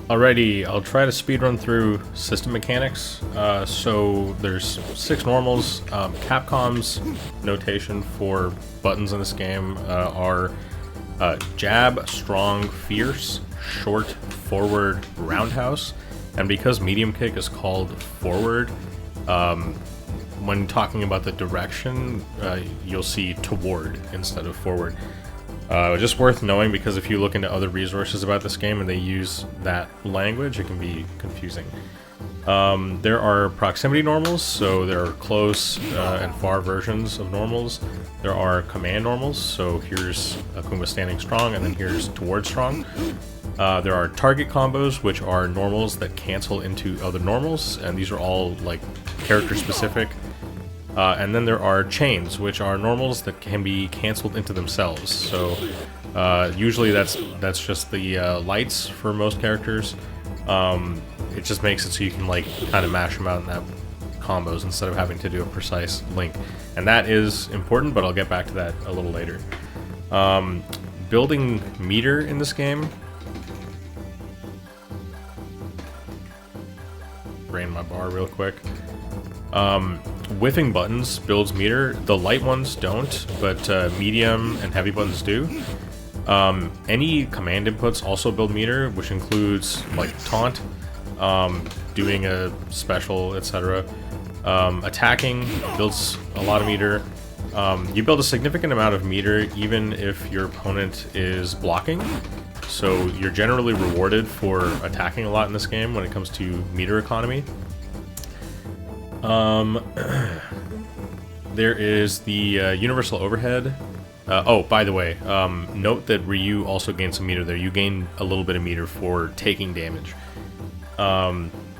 Alrighty, I'll try to speedrun through system mechanics. So there's 6 normals. Capcom's notation for buttons in this game are jab, strong, fierce, short, forward, roundhouse. And because medium kick is called forward, when talking about the direction, you'll see toward instead of forward. Just worth knowing, because if you look into other resources about this game and they use that language, it can be confusing. There are proximity normals, so there are close and far versions of normals. There are command normals, so here's Akuma standing strong and then here's toward strong. There are target combos, which are normals that cancel into other normals, and these are all like character specific. And then there are chains, which are normals that can be cancelled into themselves. So usually that's just the lights for most characters. It just makes it so you can like kind of mash them out and have combos instead of having to do a precise link. And that is important, but I'll get back to that a little later. Building meter in this game. Drain my bar real quick. Whiffing buttons builds meter. The light ones don't, but medium and heavy buttons do. Any command inputs also build meter, which includes like taunt, doing a special, etc. Attacking builds a lot of meter. You build a significant amount of meter even if your opponent is blocking. So you're generally rewarded for attacking a lot in this game when it comes to meter economy. There is the universal overhead. Oh, by the way, note that Ryu also gains some meter there. You gain a little bit of meter for taking damage.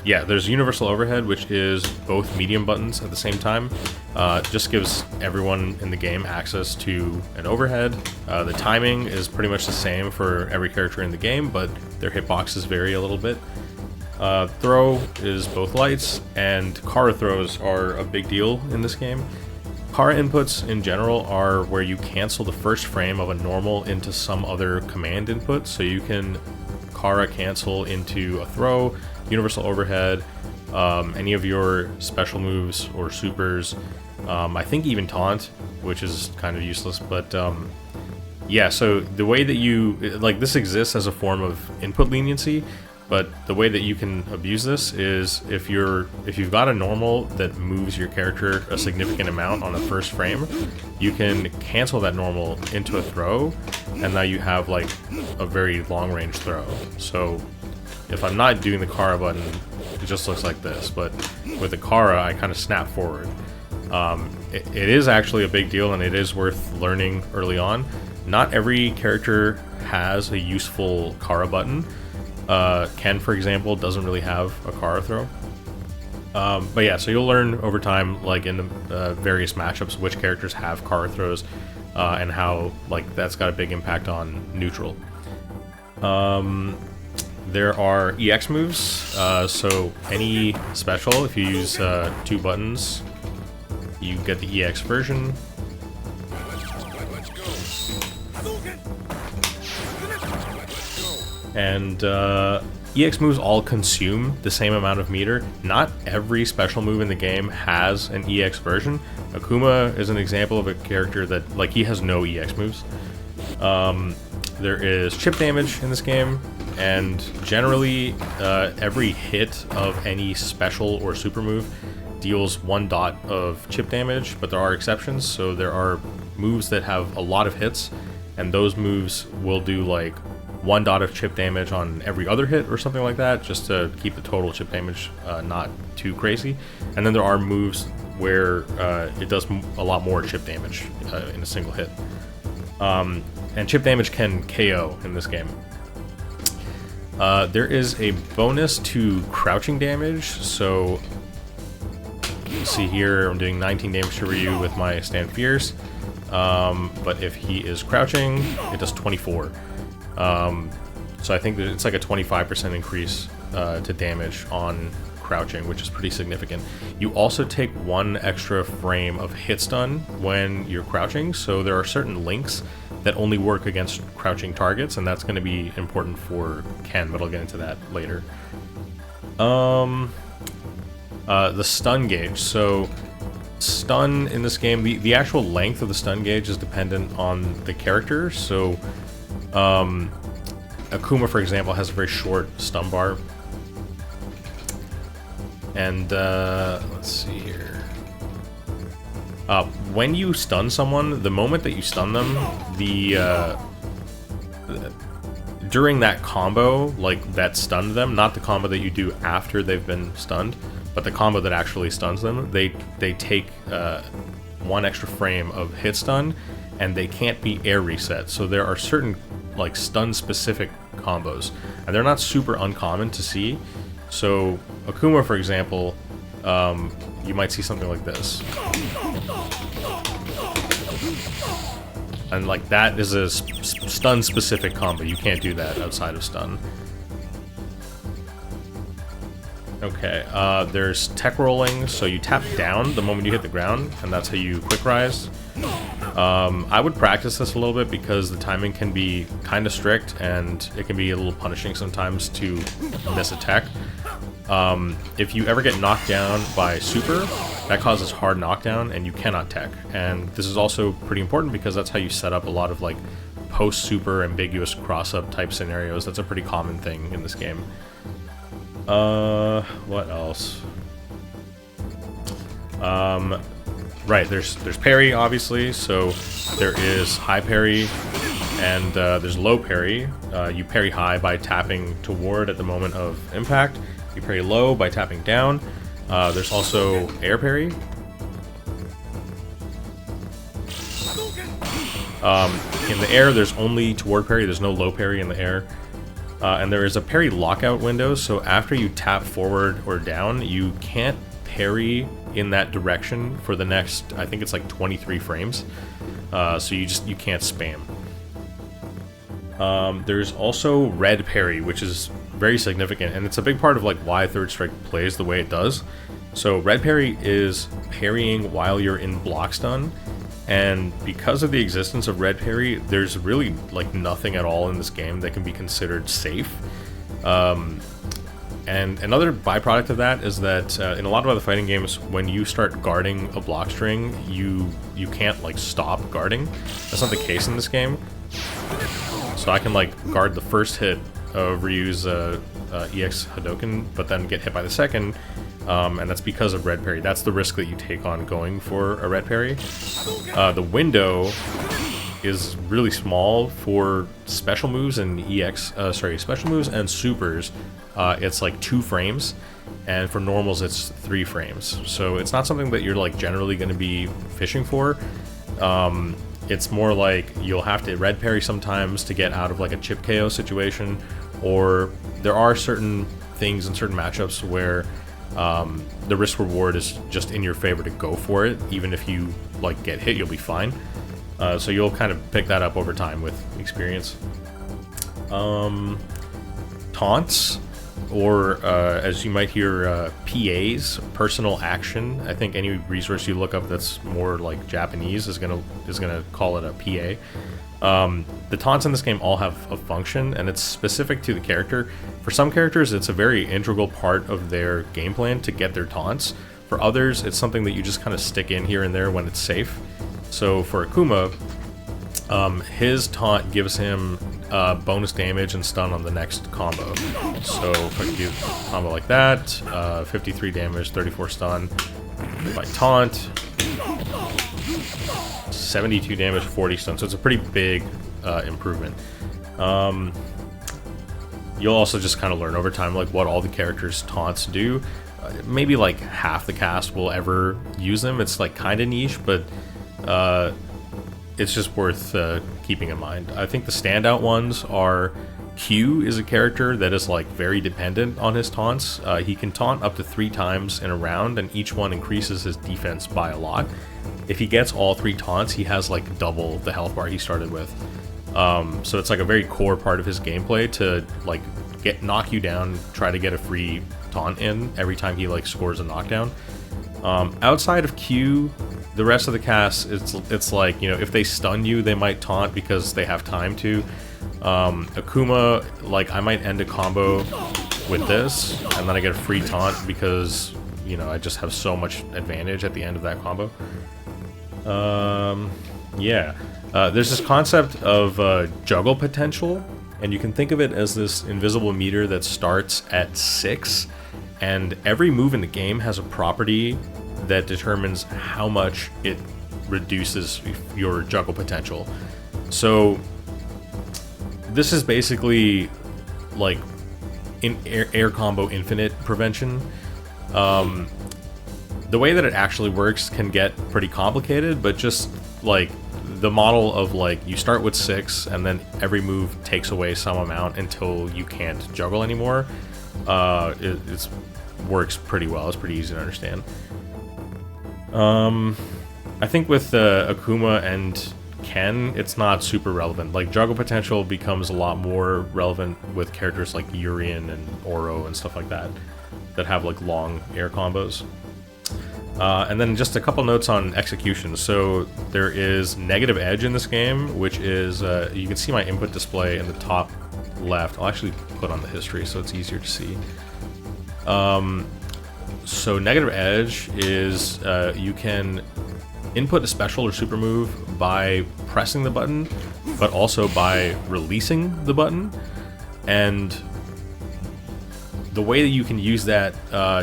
Yeah, there's universal overhead, which is both medium buttons at the same time. Just gives everyone in the game access to an overhead. The timing is pretty much the same for every character in the game, but their hitboxes vary a little bit. Throw is both lights, and Kara throws are a big deal in this game. Kara inputs in general are where you cancel the first frame of a normal into some other command input, so you can Kara cancel into a throw, universal overhead, any of your special moves or supers, I think even taunt, which is kind of useless, but yeah, so the way that you, like, this exists as a form of input leniency, but the way that you can abuse this is if you've got a normal that moves your character a significant amount on the first frame, you can cancel that normal into a throw, and now you have like a very long range throw. So if I'm not doing the Kara button, it just looks like this, but with the Kara, I kind of snap forward. It is actually a big deal, and it is worth learning early on. Not every character has a useful Kara button. Ken, for example, doesn't really have a Kara throw. But yeah, so you'll learn over time, like in the various matchups, which characters have Kara throws, and how like that's got a big impact on neutral. There are EX moves, so any special, if you use 2 buttons, you get the EX version. And EX moves all consume the same amount of meter. Not every special move in the game has an EX version. Akuma is an example of a character that, like, he has no EX moves. There is chip damage in this game, and generally every hit of any special or super move deals 1 dot of chip damage, but there are exceptions. So there are moves that have a lot of hits, and those moves will do like 1 dot of chip damage on every other hit or something like that, just to keep the total chip damage not too crazy. And then there are moves where it does a lot more chip damage in a single hit. And chip damage can KO in this game. There is a bonus to crouching damage, so you see here I'm doing 19 damage to Ryu with my Stand Fierce, but if he is crouching, it does 24. So I think that it's like a 25% increase to damage on crouching, which is pretty significant. You also take 1 extra frame of Hitstun when you're crouching, so there are certain links that only work against crouching targets, and that's going to be important for Ken, but I'll get into that later. The stun gauge. So stun in this game, the actual length of the stun gauge is dependent on the character. So Akuma, for example, has a very short stun bar. And let's see here. When you stun someone, the moment that you stun them, during that combo, like that stunned them, not the combo that you do after they've been stunned, but the combo that actually stuns them, they take 1 extra frame of hit stun, and they can't be air reset. So there are certain like stun specific combos, and they're not super uncommon to see. So Akuma, for example, you might see something like this. And like that is a stun specific combo. You can't do that outside of stun. Okay, there's tech rolling, so you tap down the moment you hit the ground, and that's how you quick rise. I would practice this a little bit because the timing can be kind of strict, and it can be a little punishing sometimes to miss a tech. If you ever get knocked down by super, that causes hard knockdown, and you cannot tech. And this is also pretty important because that's how you set up a lot of like post-super ambiguous cross-up type scenarios. That's a pretty common thing in this game. What else? Right, there's parry, obviously, so there is high parry, and there's low parry. You parry high by tapping toward at the moment of impact. You parry low by tapping down. There's also air parry. In the air, there's only toward parry, there's no low parry in the air. And there is a parry lockout window, so after you tap forward or down, you can't parry in that direction for the next, I think it's like 23 frames. So you can't spam. There's also red parry, which is very significant, and it's a big part of like why Third Strike plays the way it does. So red parry is parrying while you're in block stun, and because of the existence of red parry, there's really like nothing at all in this game that can be considered safe. And another byproduct of that is that in a lot of other fighting games, when you start guarding a block string, you can't like stop guarding. That's not the case in this game. So I can like guard the first hit of Ryu's EX Hadoken, but then get hit by the second, and that's because of red parry. That's the risk that you take on going for a red parry. The window is really small for special moves and special moves and supers. It's like 2 frames, and for normals it's 3 frames. So it's not something that you're like generally going to be fishing for. It's more like you'll have to red parry sometimes to get out of like a chip KO situation, or there are certain things in certain matchups where the risk reward is just in your favor to go for it. Even if you like get hit, you'll be fine. So you'll kind of pick that up over time with experience. Taunts, or as you might hear, PAs, personal action. I think any resource you look up that's more like Japanese is gonna call it a PA. The taunts in this game all have a function, and it's specific to the character. For some characters, it's a very integral part of their game plan to get their taunts. For others, it's something that you just kind of stick in here and there when it's safe. So for Akuma, his taunt gives him bonus damage and stun on the next combo. So if I can do a combo like that, 53 damage, 34 stun. If I taunt, 72 damage, 40 stun. So it's a pretty big improvement. You'll also just kind of learn over time like what all the characters' taunts do. Maybe like half the cast will ever use them. It's like kind of niche, but it's just worth keeping in mind. I think the standout ones are Q is a character that is like very dependent on his taunts. He can taunt up to 3 times in a round, and each one increases his defense by a lot. If he gets all 3 taunts, he has like double the health bar he started with. So it's like a very core part of his gameplay to like knock you down, try to get a free taunt in every time he like scores a knockdown. Outside of Q, the rest of the cast, it's like, you know, if they stun you, they might taunt because they have time to. Akuma, like, I might end a combo with this, and then I get a free taunt because, you know, I just have so much advantage at the end of that combo. Yeah. There's this concept of juggle potential, and you can think of it as this invisible meter that starts at 6, and every move in the game has a property that determines how much it reduces your juggle potential. So this is basically like in air combo infinite prevention. The way that it actually works can get pretty complicated, but just like the model of like you start with 6 and then every move takes away some amount until you can't juggle anymore, it works pretty well. It's pretty easy to understand. I think with Akuma and Ken, it's not super relevant. Like, juggle potential becomes a lot more relevant with characters like Urien and Oro and stuff like that have like long air combos. And then just a couple notes on execution. So there is negative edge in this game, which is, you can see my input display in the top left. I'll actually put on the history so it's easier to see. So negative edge is, you can input a special or super move by pressing the button, but also by releasing the button. And the way that you can use that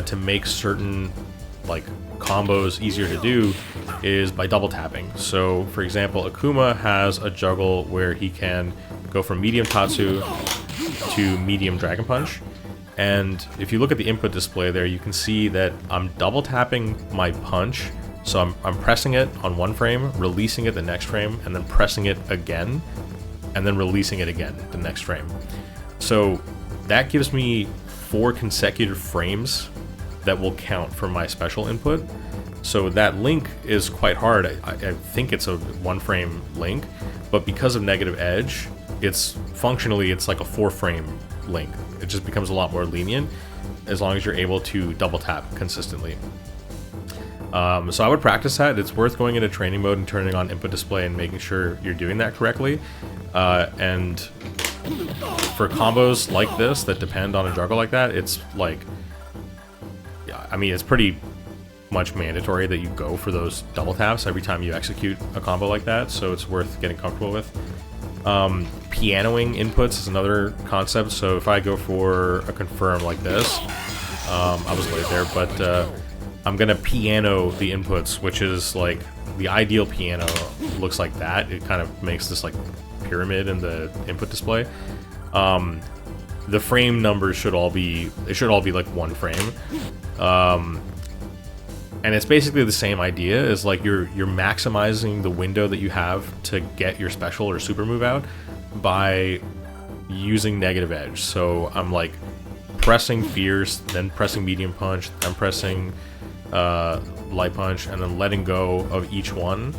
to make certain like combos easier to do is by double tapping. So for example, Akuma has a juggle where he can go from medium Tatsu to medium Dragon Punch. And if you look at the input display there, you can see that I'm double tapping my punch. So I'm pressing it on one frame, releasing it the next frame, and then pressing it again, and then releasing it again the next frame. So that gives me 4 consecutive frames that will count for my special input. So that link is quite hard. I think it's a 1-frame link, but because of negative edge, it's functionally, it's like a 4-frame link. It just becomes a lot more lenient as long as you're able to double tap consistently. So I would practice that. It's worth going into training mode and turning on input display and making sure you're doing that correctly. And for combos like this that depend on a juggle like that, it's like, I mean, it's pretty much mandatory that you go for those double taps every time you execute a combo like that, so it's worth getting comfortable with. Pianoing inputs is another concept, so if I go for a confirm like this, I was late there, but I'm gonna piano the inputs, which is like the ideal piano looks like that. It kind of makes this like pyramid in the input display. The frame numbers should all be like 1 frame. And it's basically the same idea as like you're maximizing the window that you have to get your special or super move out by using negative edge. So I'm like pressing fierce, then pressing medium punch, then pressing light punch, and then letting go of each one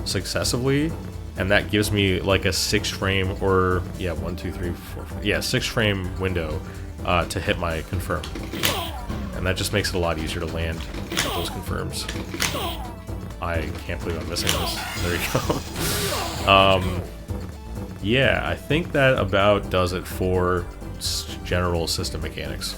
successively, and that gives me like a 6-frame or 6-frame window to hit my confirm. And that just makes it a lot easier to land those confirms. I can't believe I'm missing this. There you go. Yeah, I think that about does it for general system mechanics.